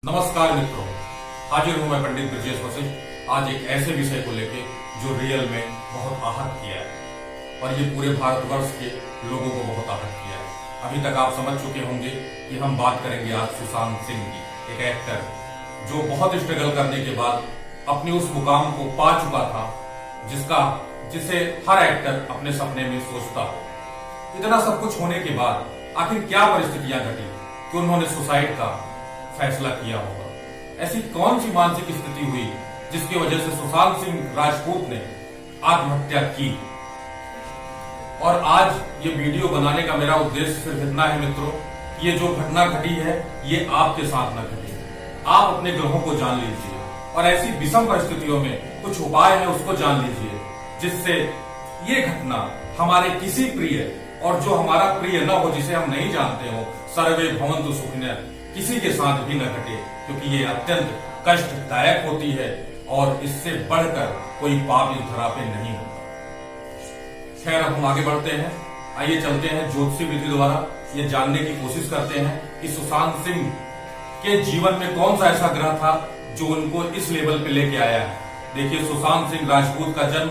नमस्कार मित्रों, हाजिर हूं मैं पंडित ब्रजेश वशिष्ठ आज एक ऐसे विषय को लेके जो रियल में बहुत आहत किया है और ये पूरे भारतवर्ष के लोगों को बहुत आहत किया है। अभी तक आप समझ चुके होंगे कि हम बात करेंगे आज सुशांत सिंह की, एक एक्टर जो बहुत स्ट्रगल करने के बाद अपनी उस मुकाम को पा चुका था जिसे हर एक्टर अपने सपने में सोचता हो। इतना सब कुछ होने के बाद आखिर क्या परिस्थितियां घटी कि उन्होंने सुसाइड का फैसला किया होगा। ऐसी कौन सी मानसिक स्थिति हुई जिसकी वजह से सुशांत सिंह राजपूत ने आत्महत्या की। और आज ये वीडियो बनाने का मेरा उद्देश्य सिर्फ इतना है मित्रों, ये जो घटना घटी है ये आपके साथ न घटे। आप अपने ग्रहों को जान लीजिए और ऐसी विषम परिस्थितियों में कुछ उपाय है उसको जान लीजिए जिससे ये घटना हमारे किसी प्रिय और जो हमारा प्रिय न हो, जिसे हम नहीं जानते हो, सर्वे भवन्तु सुखिनः, किसी के साथ भी न घटे, क्योंकि ये अत्यंत कष्टदायक होती है और इससे बढ़कर कोई पाप इस धरा पे नहीं होता। खैर, अब हम आगे बढ़ते हैं। आइए चलते हैं ज्योतिषी विधि द्वारा ये जानने की कोशिश करते हैं कि सुशांत सिंह के जीवन में कौन सा ऐसा ग्रह था जो उनको इस लेवल पे लेके आया है। देखिए, सुशांत सिंह राजपूत का जन्म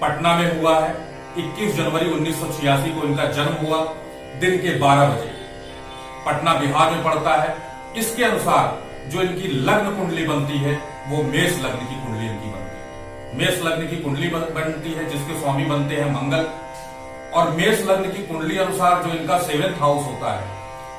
पटना में हुआ है। 21 जनवरी 1986 को इनका जन्म हुआ, दिन के 12 बजे। पटना बिहार में पड़ता है। इसके अनुसार जो इनकी लग्न कुंडली बनती है वो मेष लग्न की कुंडली इनकी बनती है। मेष लग्न की कुंडली बनती है जिसके स्वामी बनते हैं मंगल। और मेष लग्न की कुंडली अनुसार जो इनका 7th हाउस होता है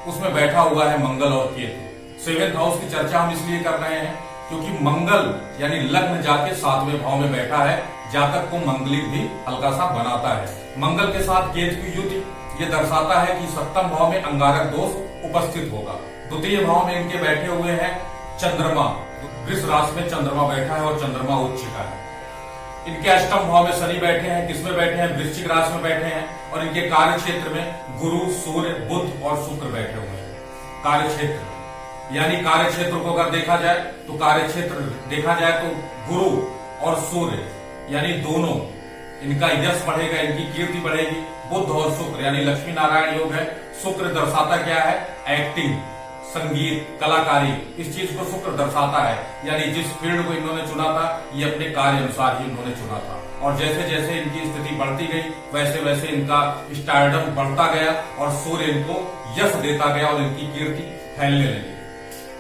उसमें बैठा हुआ है मंगल और केतु। 7th हाउस की चर्चा हम इसलिए कर रहे हैं क्योंकि मंगल यानी लग्न जाके 7वें भाव में बैठा है। जातक को मंगलिक भी हल्का सा बनाता है। मंगल के साथ केतु की युति ये दर्शाता है कि 7वें भाव में अंगारक दोष उपस्थित होगा। द्वितीय भाव में इनके बैठे हुए हैं चंद्रमा। वृष राशि में चंद्रमा बैठा है और चंद्रमा उच्च का है। इनके 8वें भाव में शनि बैठे हैं। किसमें बैठे हैं? वृश्चिक राशि में बैठे हैं। और इनके कार्य क्षेत्र में गुरु, सूर्य, बुध और शुक्र बैठे हुए हैं। कार्य क्षेत्र यानी कार्य क्षेत्र को अगर देखा जाए तो कार्य क्षेत्र देखा जाए तो गुरु और सूर्य यानी दोनों, इनका यश बढ़ेगा, इनकी कीर्ति बढ़ेगी। बुध और शुक्र यानी लक्ष्मी नारायण योग है। शुक्र दर्शाता क्या है? एक्टिंग, संगीत, कलाकारी। इस चीज को शुक्र दर्शाता है, यानी जिस फील्ड को इन्होंने चुना था ये अपने कार्य अनुसार ही इन्होंने चुना था। और जैसे जैसे इनकी स्थिति बढ़ती गई वैसे वैसे इनका स्टारडम बढ़ता गया और सूर्य इनको यश देता गया और इनकी कीर्ति फैलने लगी।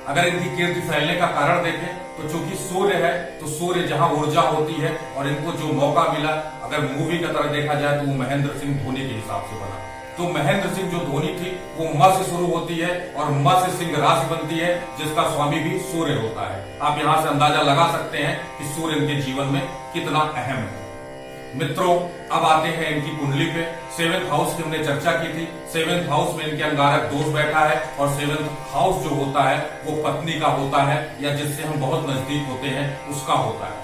अगर इनकी कीर्ति फैलने का कारण देखें तो चूंकि सूर्य है तो सूर्य जहां ऊर्जा होती है और इनको जो मौका मिला, अगर मूवी का तरह देखा जाए तो वो महेंद्र सिंह धोनी के हिसाब से बना। तो महेंद्र सिंह जो धोनी थी वो म से शुरू होती है और म से सिंह राशि बनती है जिसका स्वामी भी सूर्य होता है। आप यहां से अंदाजा लगा सकते हैं कि सूर्य इनके जीवन में कितना अहम है। मित्रों, अब आते हैं इनकी कुंडली पे। 7th हाउस की हमने चर्चा की थी। 7th हाउस में इनके अंगारक दोष बैठा है और 7th हाउस जो होता है वो पत्नी का होता है या जिससे हम बहुत नजदीक होते हैं उसका होता है।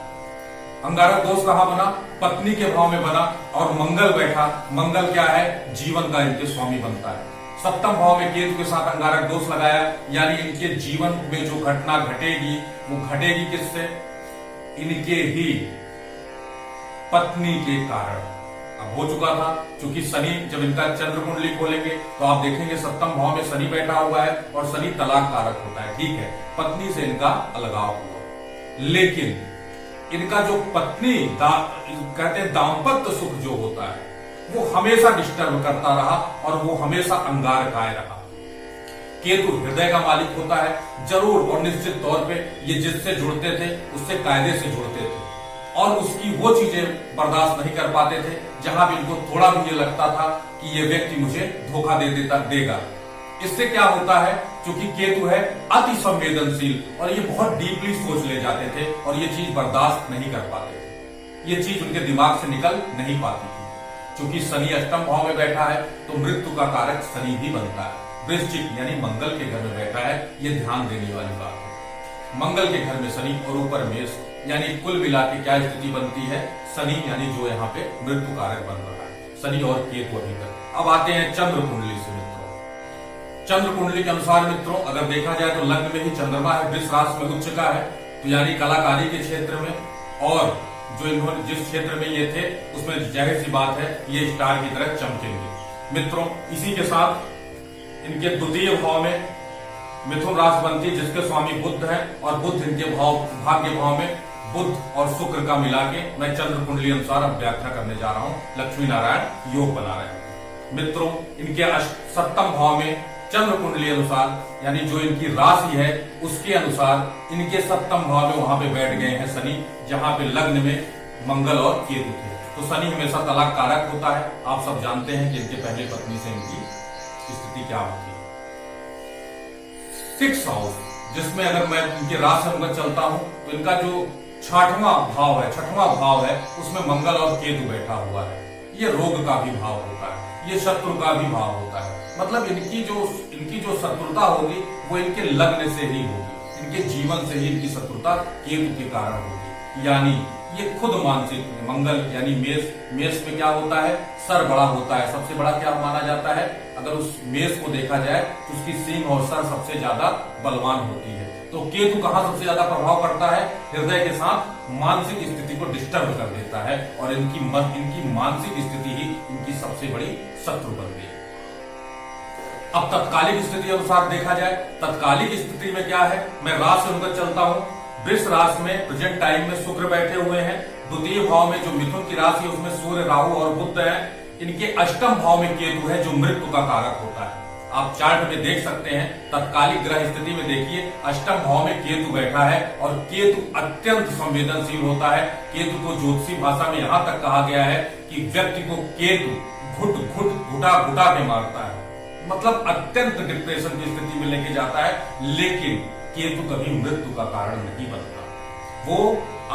अंगारक दोष कहां बना? पत्नी के भाव में बना और मंगल बैठा। मंगल क्या है? जीवन का इनके स्वामी बनता है। 7वें भाव में केतु के साथ अंगारक दोष लगाया, यानी इनके जीवन में जो घटना घटेगी वो घटेगी किससे? इनके ही पत्नी के कारण। अब हो चुका था, क्योंकि शनि जब इनका चंद्र कुंडली खोलेंगे तो आप देखेंगे 7वें भाव में शनि बैठा हुआ है और शनि तलाक कारक होता है। ठीक है, पत्नी से इनका अलगाव हुआ, लेकिन इनका जो पत्नी कहते हैं दाम्पत्य सुख जो होता है वो हमेशा डिस्टर्ब करता रहा और वो हमेशा अंगारकाय रहा। केतु हृदय का मालिक होता है। जरूर और निश्चित तौर पे ये जिससे जुड़ते थे उससे कायदे से जुड़ते थे और उसकी वो चीजें बर्दाश्त नहीं कर पाते थे जहां भी इनको थोड़ा भी ये लगता था कि ये व्यक्ति मुझे धोखा देगा। इससे क्या होता है, क्योंकि केतु है अति संवेदनशील और ये बहुत डीपली सोच ले जाते थे और ये चीज बर्दाश्त नहीं कर पाते थे। ये चीज उनके दिमाग से निकल नहीं पाती थी। क्योंकि शनि 8वें भाव में बैठा है तो मृत्यु का कारक शनि भी बनता है। वृश्चिक यानी मंगल के घर में बैठा है, ये ध्यान देने वाली बात है। मंगल के घर में शनि और ऊपर मेष, यानी कुल मिला के क्या स्थिति बनती है? शनि यानी जो यहाँ पे मृत्यु कारक बन रहा है, शनि और केतु अभी तक। अब आते हैं चंद्र कुंडली से मित्रों। चंद्र कुंडली के अनुसार मित्रों अगर देखा जाए तो लग्न में ही चंद्रमा है, वृष राशि में उच्च का है, तो यानी कलाकारी के क्षेत्र में और जो इन्होंने जिस क्षेत्र में ये थे उसमें जाहिर सी बात है ये स्टार की तरह चमकेंगे। मित्रों, इसी के साथ इनके द्वितीय भाव में मिथुन राशि बनती है जिसके स्वामी बुध है, और बुध इनके भाग्य भाव में बुध और शुक्र का मिला के मैं चंद्र कुंडली अनुसार अब व्याख्या करने जा रहा हूं। लक्ष्मी नारायण योग बना रहे हैं मित्रों। इनके सप्तम भाव में चंद्र कुंडली अनुसार, यानी जो इनकी राशि है उसके अनुसार इनके सप्तम भाव में वहां पे बैठ गए हैं शनि, जहां पे लग्न में मंगल और केतु थे। तो शनि हमेशा तलाक कारक होता है। आप सब जानते हैं कि इनके पहले पत्नी से इनकी स्थिति क्या होती है। 6th हाउस, जिसमें अगर मैं इनकी राशि अनुगत चलता हूं तो इनका जो छठवां भाव है उसमें मंगल और केतु बैठा हुआ है। ये रोग का भी भाव होता है, ये शत्रु का भी भाव होता है। मतलब इनकी जो शत्रुता होगी वो इनके लग्न से ही होगी, इनके जीवन से ही इनकी शत्रुता केतु के कारण होगी। यानी ये खुद मानसिक मंगल यानी मेष में क्या होता है, सर बड़ा होता है। सबसे बड़ा क्या माना जाता है, अगर उस मेष को देखा जाए तो उसकी सींग और सर सबसे ज्यादा बलवान होती है। तो केतु कहां सबसे ज्यादा प्रभाव पड़ता है, हृदय के साथ मानसिक स्थिति को डिस्टर्ब कर देता है, और इनकी मानसिक स्थिति ही इनकी सबसे बड़ी शत्रु बनती है। अब तत्कालिक स्थिति अनुसार देखा जाए, तत्कालिक स्थिति में क्या है, मैं राशि अनुगत चलता हूं। वृष राशि में प्रेजेंट टाइम में शुक्र बैठे हुए हैं। द्वितीय भाव में जो मिथुन की राशि है उसमें सूर्य, राहु और बुध है। इनके अष्टम भाव में केतु है जो मृत्यु का कारक होता है। आप चार्ट में देख सकते हैं, तत्कालिक ग्रह स्थिति में देखिए अष्टम भाव में केतु बैठा है, और केतु अत्यंत संवेदनशील होता है। केतु को ज्योतिषी भाषा में यहां तक कहा गया है कि व्यक्ति को केतु घुटा के मारता है, मतलब अत्यंत डिप्रेशन की स्थिति में लेके जाता है। लेकिन केतु कभी मृत्यु का कारण नहीं बनता। वो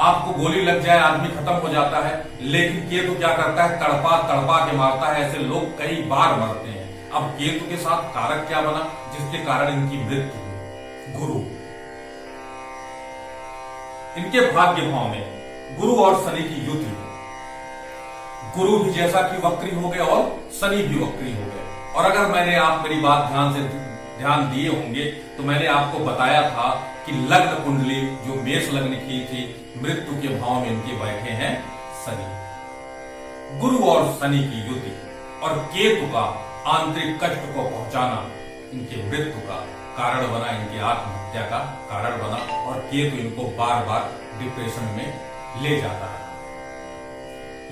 आपको गोली लग जाए आदमी खत्म हो जाता है, लेकिन केतु क्या करता है, तड़पा के मारता है। ऐसे लोग कई बार मरते हैं। अब केतु के साथ कारक क्या बना जिसके कारण इनकी मृत्यु हुई, गुरु। इनके भाग्य भाव में गुरु और शनि की युति है। गुरु भी जैसा कि वक्री हो गए और शनि भी वक्री हो गए। और अगर मैंने आप मेरी बात ध्यान दिए होंगे तो मैंने आपको बताया था कि लग्न कुंडली जो मेष लग्न की थी, मृत्यु के भाव में इनके बैठे हैं शनि। गुरु और शनि की युति और केतु का आंतरिक कष्ट को पहुंचाना इनके मृत्यु का कारण बना, इनकी आत्महत्या का कारण बना, और केतु इनको बार बार डिप्रेशन में ले जाता है।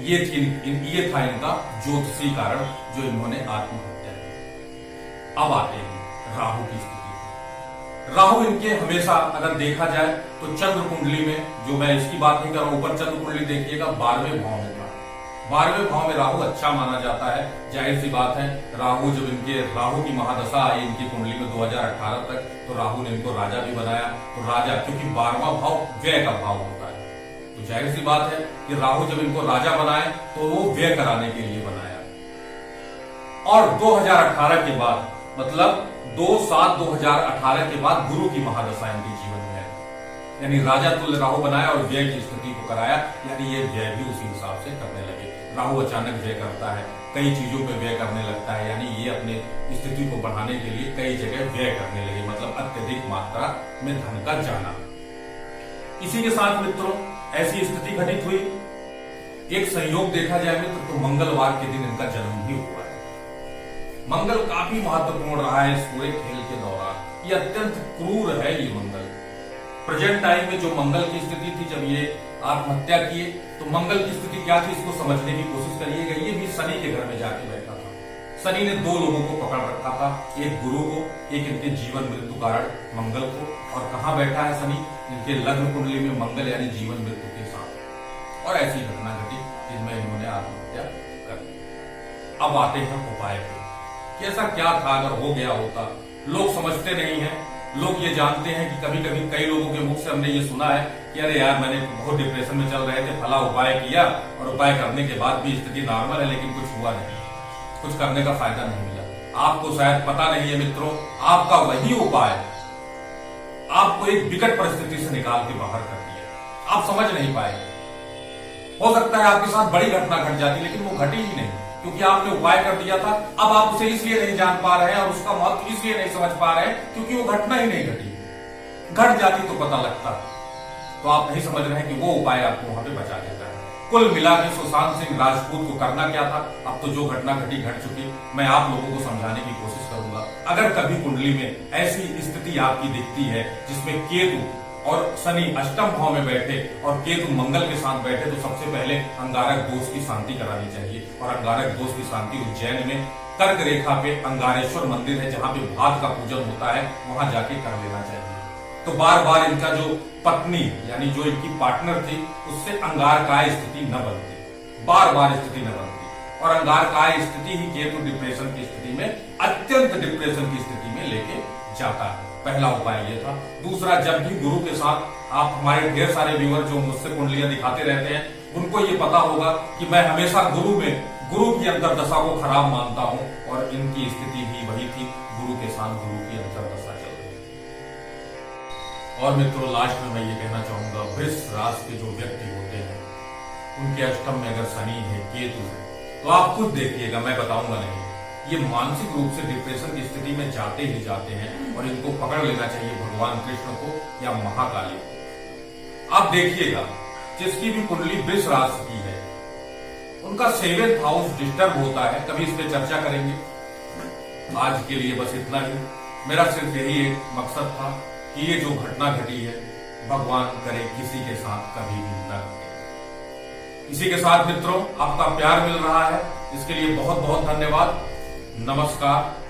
ये था इनका ज्योतिषी कारण जो इन्होंने आत्महत्या की। अब आते हैं राहु की स्थिति। राहु इनके हमेशा अगर देखा जाए तो चंद्र कुंडली में, जो मैं इसकी बात नहीं कर रहा हूं, ऊपर चंद्र कुंडली देखिएगा 12वें भाव में था। 12वें भाव में राहु अच्छा माना जाता है। जाहिर सी बात है, राहु जब इनके राहु की महादशा आई इनकी कुंडली में 2018 तक, तो राहु ने इनको राजा भी बनाया। तो राजा, क्योंकि 12वां भाव व्यय का भाव होता है, तो जाहिर सी बात है कि राहु जब इनको राजा बनाए तो वो व्यय कराने के लिए बनाया। और 2018 के बाद, मतलब 2/7/2018 के बाद गुरु की महादशा इनके जीवन में है, यानी राजा तुल्य राहु बनाया और व्यय की स्थिति को कराया, यानी ये व्यय भी उसी हिसाब से करने लगे। राहु अचानक व्यय करता है, कई चीजों पे व्यय करने लगता है, यानी ये अपने स्थिति को बढ़ाने के लिए कई जगह व्यय करने लगे, मतलब अत्यधिक मात्रा में धन का जाना। इसी के साथ मित्रों ऐसी स्थिति घटित हुई। एक संयोग देखा जाए मित्र तो मंगलवार के दिन इनका जन्म भी हुआ है। मंगल काफी महत्वपूर्ण रहा है इस पूरे खेल के दौरान। ये अत्यंत क्रूर है ये मंगल। प्रेजेंट टाइम में जो मंगल की स्थिति थी, जब ये आत्महत्या किए तो मंगल की स्थिति क्या थी इसको समझने की कोशिश करिएगा। ये भी शनि के घर में जाके बैठा था। शनि ने 2 लोगों को पकड़ रखा था, एक गुरु को, एक इनके जीवन मृत्यु कारण मंगल को। और कहां बैठा है शनि, इनके लग्न कुंडली में मंगल यानी जीवन मृत्यु के साथ। और ऐसी घटना घटी जिसमें इन्होंने आत्महत्या कर दी। अब आते हैं उपाय पे कि ऐसा क्या था अगर हो गया होता। लोग समझते नहीं है। लोग ये जानते हैं कि कभी कभी कई लोगों के मुख से हमने ये सुना है कि अरे यार मैंने बहुत डिप्रेशन में चल रहे थे, फला उपाय किया और उपाय करने के बाद भी स्थिति नॉर्मल है, लेकिन कुछ हुआ नहीं, कुछ करने का फायदा नहीं मिला। आपको शायद पता नहीं है मित्रों, आपका वही उपाय आपको एक विकट परिस्थिति से निकाल के बाहर कर दिया। आप समझ नहीं पाएंगे। हो सकता है आपके साथ बड़ी घटना घट जाती, लेकिन वो घटी ही नहीं, क्योंकि आपने उपाय कर दिया था। अब आप उसे इसलिए नहीं जान पा रहे हैं और उसका महत्व इसलिए नहीं समझ पा रहे हैं क्योंकि वो घटना ही नहीं घटी। घट जाती तो पता लगता, तो आप नहीं समझ रहे हैं कि वो उपाय आपको वहां पे बचा देता है। कुल मिला के सुशांत सिंह राजपूत को करना क्या था। अब तो जो घटना घट चुकी, मैं आप लोगों को समझाने की कोशिश करूंगा। अगर कभी कुंडली में ऐसी स्थिति आपकी दिखती है जिसमें केतु और शनि अष्टम भाव में बैठे और केतु मंगल के साथ बैठे, तो सबसे पहले अंगारक दोष की शांति करानी चाहिए। और अंगारक दोष की शांति उज्जैन में कर्क रेखा पे अंगारेश्वर मंदिर है, जहां पे भात का पूजन होता है, वहां जाके कर लेना चाहिए। तो बार बार इनका जो पत्नी यानी जो इनकी पार्टनर थी, उससे अंगारकाय स्थिति न बनती, बार बार स्थिति न बनती। और अंगारकाय स्थिति ही केतु डिप्रेशन की स्थिति में, अत्यंत डिप्रेशन की स्थिति में लेके जाता है। पहला उपाय ये था। दूसरा, जब भी गुरु के साथ, आप हमारे ढेर सारे व्यूअर जो मुझसे कुंडलियां दिखाते रहते हैं, उनको ये पता होगा कि मैं हमेशा गुरु की अंतर्दशा को खराब मानता हूं, और इनकी स्थिति भी वही थी, गुरु के साथ गुरु की अंतर्दशा चल रही है। और मित्रों, लास्ट में मैं ये कहना चाहूंगा, वृष राशि के जो व्यक्ति होते हैं, उनके अष्टम में अगर शनि है, केतु है, तो आप खुद देखिएगा, मैं बताऊंगा नहीं, ये मानसिक रूप से डिप्रेशन की स्थिति में जाते ही जाते हैं। और इनको पकड़ लेना चाहिए भगवान कृष्ण को या महाकाली को। आप देखिएगा, जिसकी भी कुंडली वृष राशि की है, उनका 7th हाउस डिस्टर्ब होता है। कभी इस पे चर्चा करेंगे। आज के लिए बस इतना ही। मेरा सिर्फ यही एक मकसद था कि ये जो घटना घटी है, भगवान करे किसी के साथ कभी भी न घटे। इसी के साथ मित्रों, आपका प्यार मिल रहा है, इसके लिए बहुत बहुत धन्यवाद। नमस्कार।